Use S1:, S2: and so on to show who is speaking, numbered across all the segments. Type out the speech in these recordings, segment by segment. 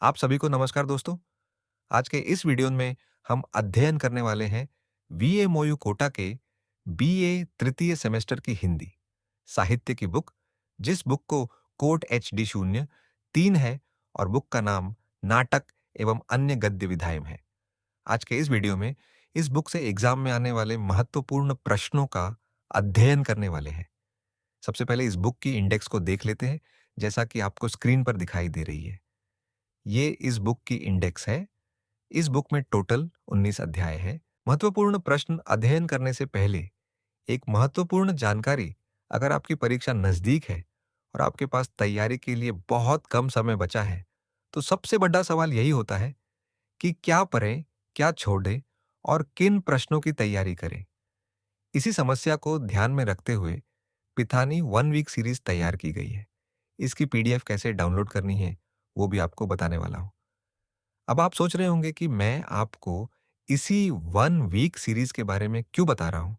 S1: आप सभी को नमस्कार दोस्तों। आज के इस वीडियो में हम अध्ययन करने वाले हैं वीएमओयू कोटा के बीए तृतीय सेमेस्टर की हिंदी साहित्य की बुक, जिस बुक को कोट HD 0 3 है और बुक का नाम नाटक एवं अन्य गद्य विधायम है। आज के इस वीडियो में इस बुक से एग्जाम में आने वाले महत्वपूर्ण प्रश्नों का अध्ययन करने वाले हैं। सबसे पहले इस बुक की इंडेक्स को देख लेते हैं, जैसा कि आपको स्क्रीन पर दिखाई दे रही है। ये इस बुक की इंडेक्स है। इस बुक में टोटल 19 अध्याय है। महत्वपूर्ण प्रश्न अध्ययन करने से पहले एक महत्वपूर्ण जानकारी, अगर आपकी परीक्षा नजदीक है और आपके पास तैयारी के लिए बहुत कम समय बचा है, तो सबसे बड़ा सवाल यही होता है कि क्या पढ़ें, क्या छोड़ें और किन प्रश्नों की तैयारी करें। इसी समस्या को ध्यान में रखते हुए पिथानी 1 वीक सीरीज तैयार की गई है। इसकी PDF कैसे डाउनलोड करनी है, वो भी आपको बताने वाला हूं। अब आप सोच रहे होंगे कि मैं आपको इसी 1 वीक सीरीज के बारे में क्यों बता रहा हूं,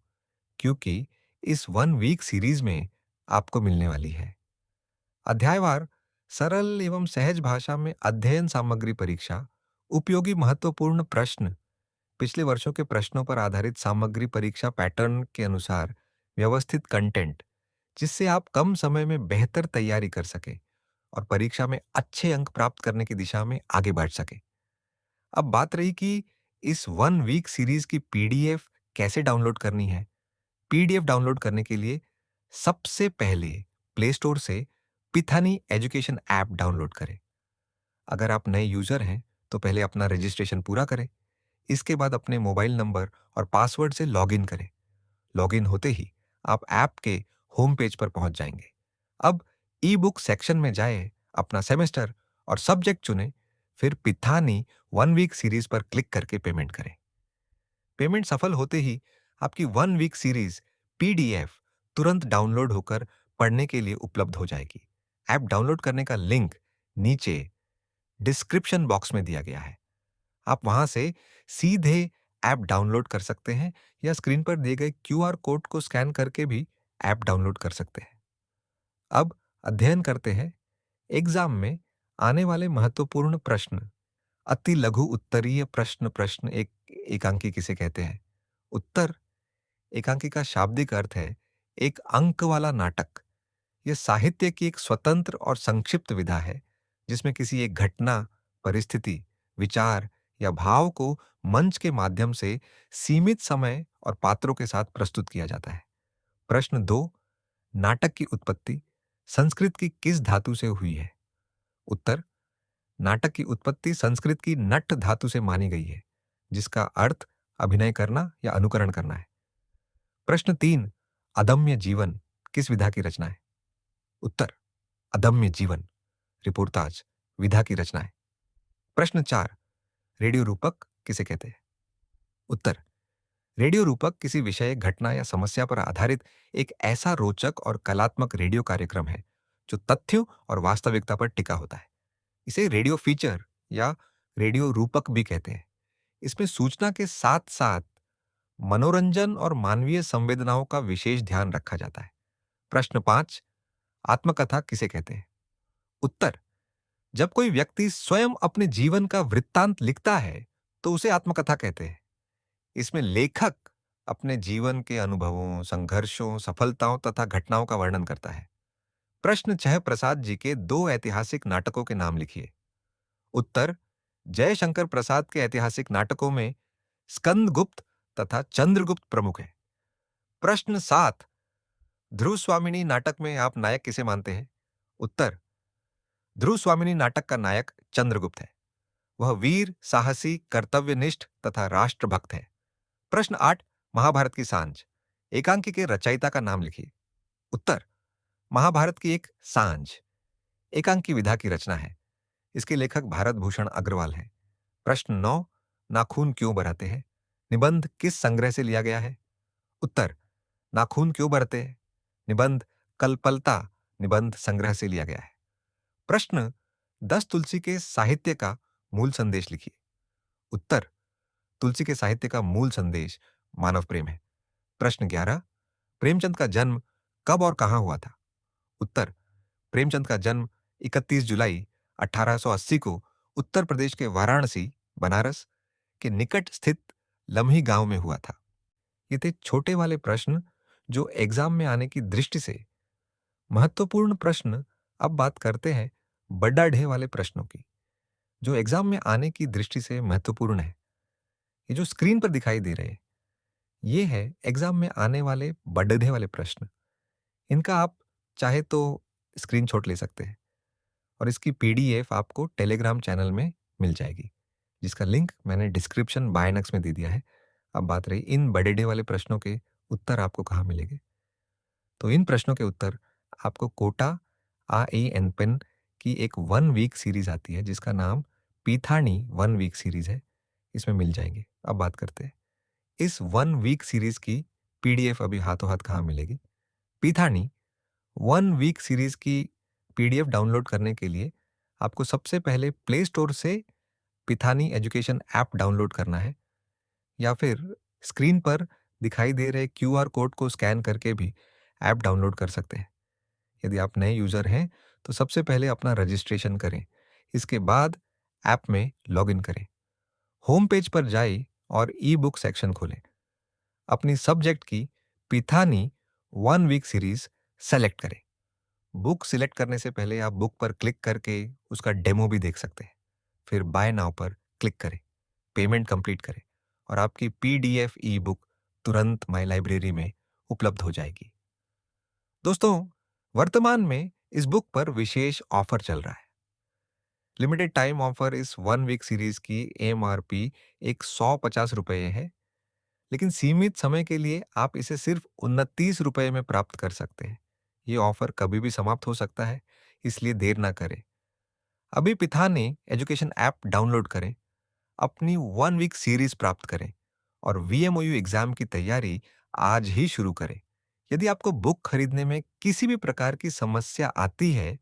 S1: क्योंकि इस 1 वीक सीरीज में आपको मिलने वाली है अध्यायवार सरल एवं सहज भाषा में अध्ययन सामग्री परीक्षा, उपयोगी महत्वपूर्ण प्रश्न, पिछले वर्षों के प्रश्नों पर आधारित सामग्री परीक्षा पैटर्न के अनुसार व्यवस्थित कंटेंट, जिससे आप कम समय में बेहतर तैयारी कर सके और परीक्षा में अच्छे अंक प्राप्त करने की दिशा में आगे बढ़ सके। अब बात रही कि इस 1 वीक सीरीज की PDF कैसे डाउनलोड करनी है। PDF डाउनलोड करने के लिए सबसे पहले प्ले स्टोर से पिथानी एजुकेशन ऐप डाउनलोड करें। अगर आप नए यूजर हैं तो पहले अपना रजिस्ट्रेशन पूरा करें। इसके बाद अपने मोबाइल नंबर और पासवर्ड से लॉगिन करें। लॉगिन होते ही आप ऐप के होम पेज पर पहुंच जाएंगे। अब ई बुक सेक्शन में जाएं, अपना सेमेस्टर और सब्जेक्ट चुनें, फिर पिथानी 1 वीक सीरीज पर क्लिक करके पेमेंट करें। पेमेंट सफल होते ही आपकी 1 वीक सीरीज PDF तुरंत डाउनलोड होकर पढ़ने के लिए उपलब्ध हो जाएगी। ऐप डाउनलोड करने का लिंक नीचे डिस्क्रिप्शन बॉक्स में दिया गया है। आप वहां से सीधे ऐप डाउनलोड कर सकते हैं या स्क्रीन पर दिए गए QR कोड को स्कैन करके भी ऐप डाउनलोड कर सकते हैं। अब अध्ययन करते हैं एग्जाम में आने वाले महत्वपूर्ण प्रश्न। अति लघु उत्तरीय प्रश्न प्रश्न एक एकांकी किसे कहते हैं। उत्तर एकांकी का शाब्दिक अर्थ है एक अंक वाला नाटक। यह साहित्य की एक स्वतंत्र और संक्षिप्त विधा है, जिसमें किसी एक घटना, परिस्थिति, विचार या भाव को मंच के माध्यम से सीमित समय और पात्रों के साथ प्रस्तुत किया जाता है। प्रश्न 2, नाटक की उत्पत्ति संस्कृत की किस धातु से हुई है। उत्तर नाटक की उत्पत्ति संस्कृत की नट धातु से मानी गई है, जिसका अर्थ अभिनय करना या अनुकरण करना है। प्रश्न 3, अदम्य जीवन किस विधा की रचना है। उत्तर अदम्य जीवन रिपोर्ताज विधा की रचना है। प्रश्न 4, रेडियो रूपक किसे कहते हैं। उत्तर रेडियो रूपक किसी विषय, घटना या समस्या पर आधारित एक ऐसा रोचक और कलात्मक रेडियो कार्यक्रम है जो तथ्यों और वास्तविकता पर टिका होता है। इसे रेडियो फीचर या रेडियो रूपक भी कहते हैं। इसमें सूचना के साथ साथ मनोरंजन और मानवीय संवेदनाओं का विशेष ध्यान रखा जाता है। प्रश्न 5, आत्मकथा किसे कहते हैं। उत्तर जब कोई व्यक्ति स्वयं अपने जीवन का वृत्तांत लिखता है तो उसे आत्मकथा कहते हैं। इसमें लेखक अपने जीवन के अनुभवों, संघर्षों, सफलताओं तथा घटनाओं का वर्णन करता है। प्रश्न 6, प्रसाद जी के 2 ऐतिहासिक नाटकों के नाम लिखिए। उत्तर जयशंकर प्रसाद के ऐतिहासिक नाटकों में स्कंदगुप्त तथा चंद्रगुप्त प्रमुख है। प्रश्न 7, ध्रुव स्वामिनी नाटक में आप नायक किसे मानते हैं। उत्तर ध्रुव स्वामिनी नाटक का नायक चंद्रगुप्त है। वह वीर, साहसी, कर्तव्यनिष्ठ तथा राष्ट्रभक्त है। प्रश्न 8, महाभारत की सांझ एकांकी के रचयिता का नाम लिखिए। उत्तर महाभारत की एक सांझ एकांकी विधा की रचना है। इसके लेखक भारत भूषण अग्रवाल हैं। प्रश्न 9, नाखून क्यों बराते हैं निबंध किस संग्रह से लिया गया है। उत्तर नाखून क्यों बरते हैं निबंध कल्पलता निबंध संग्रह से लिया गया है। प्रश्न 10, तुलसी के साहित्य का मूल संदेश लिखिए। उत्तर तुलसी के साहित्य का मूल संदेश मानव प्रेम है। प्रश्न 11, प्रेमचंद का जन्म कब और कहां हुआ था। उत्तर प्रेमचंद का जन्म 31 जुलाई 1880 को उत्तर प्रदेश के वाराणसी, बनारस के निकट स्थित लम्ही गांव में हुआ था। ये थे छोटे वाले प्रश्न जो एग्जाम में आने की दृष्टि से महत्वपूर्ण प्रश्न। अब बात करते हैं बड़ा ढे वाले प्रश्नों की, जो एग्जाम में आने की दृष्टि से महत्वपूर्ण है। ये जो स्क्रीन पर दिखाई दे रहे हैं, ये है एग्जाम में आने वाले बड़े वाले प्रश्न। इनका आप चाहे तो स्क्रीनशॉट ले सकते हैं और इसकी पीडीएफ आपको टेलीग्राम चैनल में मिल जाएगी, जिसका लिंक मैंने डिस्क्रिप्शन बायनक्स में दे दिया है। अब बात रही इन बड़े वाले प्रश्नों के उत्तर आपको कहाँ मिलेंगे। तो इन प्रश्नों के उत्तर आपको कोटा IAN पेन की एक 1 वीक सीरीज आती है, जिसका नाम पीथानी 1 वीक सीरीज है, इसमें मिल जाएंगे। अब बात करते हैं इस 1 वीक सीरीज की पीडीएफ अभी हाथों हाथ कहाँ मिलेगी। पीथानी 1 वीक सीरीज की पीडीएफ डाउनलोड करने के लिए आपको सबसे पहले प्ले स्टोर से पिथानी एजुकेशन ऐप डाउनलोड करना है, या फिर स्क्रीन पर दिखाई दे रहे क्यूआर कोड को स्कैन करके भी ऐप डाउनलोड कर सकते हैं। यदि आप नए यूज़र हैं तो सबसे पहले अपना रजिस्ट्रेशन करें, इसके बाद ऐप में लॉगिन करें, होम पेज पर जाइए और ई बुक सेक्शन खोलें। अपनी सब्जेक्ट की पिथानी 1 वीक सीरीज सेलेक्ट करें। बुक सिलेक्ट करने से पहले आप बुक पर क्लिक करके उसका डेमो भी देख सकते हैं। फिर बाय नाउ पर क्लिक करें, पेमेंट कंप्लीट करें और आपकी पीडीएफ ई बुक तुरंत माई लाइब्रेरी में उपलब्ध हो जाएगी। दोस्तों, वर्तमान में इस बुक पर विशेष ऑफर चल रहा है। लिमिटेड टाइम ऑफर इस 1 वीक सीरीज की MRP 150 रुपये है, लेकिन सीमित समय के लिए आप इसे सिर्फ 29 रुपये में प्राप्त कर सकते हैं। ये ऑफर कभी भी समाप्त हो सकता है, इसलिए देर ना करें। अभी पिथानी एजुकेशन ऐप डाउनलोड करें, अपनी 1 वीक सीरीज प्राप्त करें और VMOU एग्जाम की तैयारी आज ही शुरू करें। यदि आपको बुक खरीदने में किसी भी प्रकार की समस्या आती है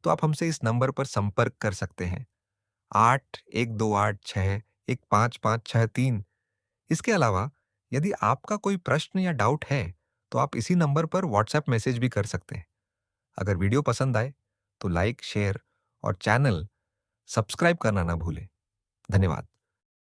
S1: तो आप हमसे इस नंबर पर संपर्क कर सकते हैं, 8128615563। इसके अलावा यदि आपका कोई प्रश्न या डाउट है तो आप इसी नंबर पर व्हाट्सएप मैसेज भी कर सकते हैं। अगर वीडियो पसंद आए तो लाइक, शेयर और चैनल सब्सक्राइब करना ना भूलें। धन्यवाद।